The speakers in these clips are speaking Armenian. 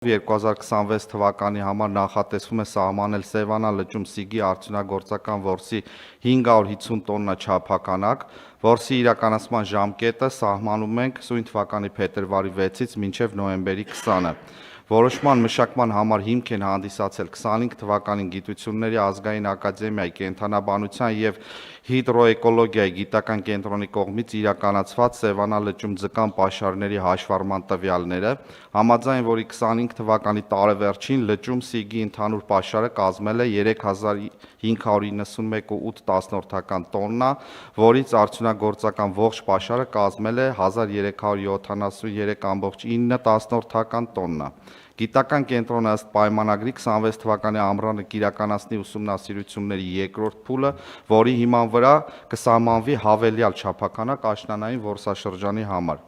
2026 թվականի համար նախատեսվում է սահմանել Սևանա լճում Սիգի արդյունագործական որսի 550 տոննա չափականակ, որսի իրականացման ժամկետը սահմանում ենք սույն թվականի փետրվարի 6-ից մինչև նոյեմբերի 20-ը։ Որոշման մշակման համար հիմք են հանդիսացել 25 թվականին Գիտությունների ազգային ակադեմիայի կենդանաբանության և հիդրոէկոլոգիայի գիտական կենտրոնի կողմից իրականացված Սևանա լճում ձկան պաշարների հաշվառման տվյալները, համաձայն որի 25 թվականի տարեվերջին լճում Սիգի ընդհանուր պաշարը կազմել է 3591.8 տոննա, որից արդյունագործական ողջ պաշարը կազմել է 1373.9 տոննա։ Գիտական կենտրոնը ըստ պայմանագրի 26 թվականի ամռանը կիրականացնի ուսումնասիրությունների երկրորդ փուլը, որի հիման վրա կսահմանվի հավելյալ չափականակ աշնանային որսաշրջանի համար։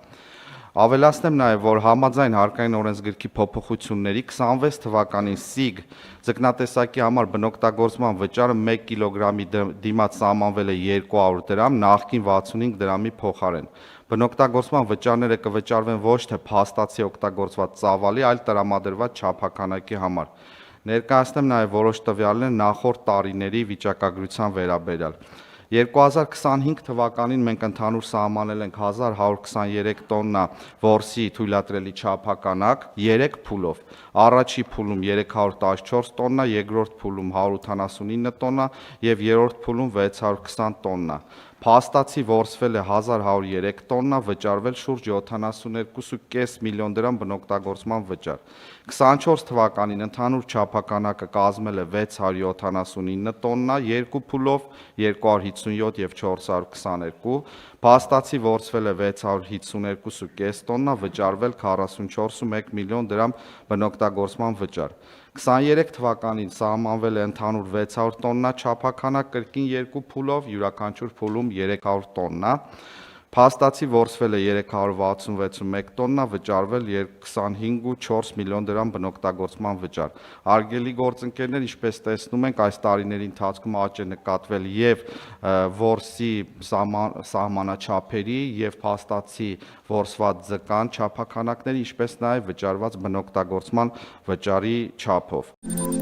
Ավելացնեմ նաև, որ համաձայն հարկային օրենսգրքի փոփոխությունների 26 թվականին Սիգ ձկնատեսակի համար բնօգտագործման վճարը 1 կիլոգրամի դիմաց սահմանվել է 200 դրամ, նախկին 65 դրամի փոխարեն։ Բնօգտագործման վճարները կվճարվեն ոչ թե փաստացի օգտագործված ծավալի, այլ տրամադրված չափականակի համար։ Ներկայացնեմ նաև որոշ տվյալներ նախորդ տարիների վիճակագրության վերաբերյալ։ 2025 թվականին մենք ընդհանուր սահմանել ենք 1123 տոննա որսի թույլատրելի չափականակ 3 փուլով։ Առաջի փուլում 314 տոննա, երկրորդ փուլում 189 տոննա և երրորդ փուլում 620 տոննա։ Փաստացի որսվել է 1103 տոննա, վճարվել շուրջ 72.5 միլիոն դրամ բնօգտագործման վճար։ 24 թվականին ընդհանուր չափականակը կազմել է 679 տոննա, երկու փուլով 257 և 422, փաստացի որսվել է 652.5 տոննա, վճարվել 44.1 միլիոն դրամ բնօգտագործման վճար։ 23 թվականին սահմանվել է ընդհանուր 600 տոննա չափականակ կրկին երկու փուլով, յուրաքանչյուր փուլում 300 տոննա, փաստացի որսվել է 366.1 տոննա, վճարվել 25.4 միլիոն դրամ բնօգտագործման վճար։ Հարգելի գործընկերներ, ինչպես տեսնում ենք, այս տարիների ընթացքում աճ է նկատվել և որսի սահմանաչափերի և փաստացի որսված ձկան չափականակների, ինչպես նաև վճարված բնօգտագործման վճարի չափով։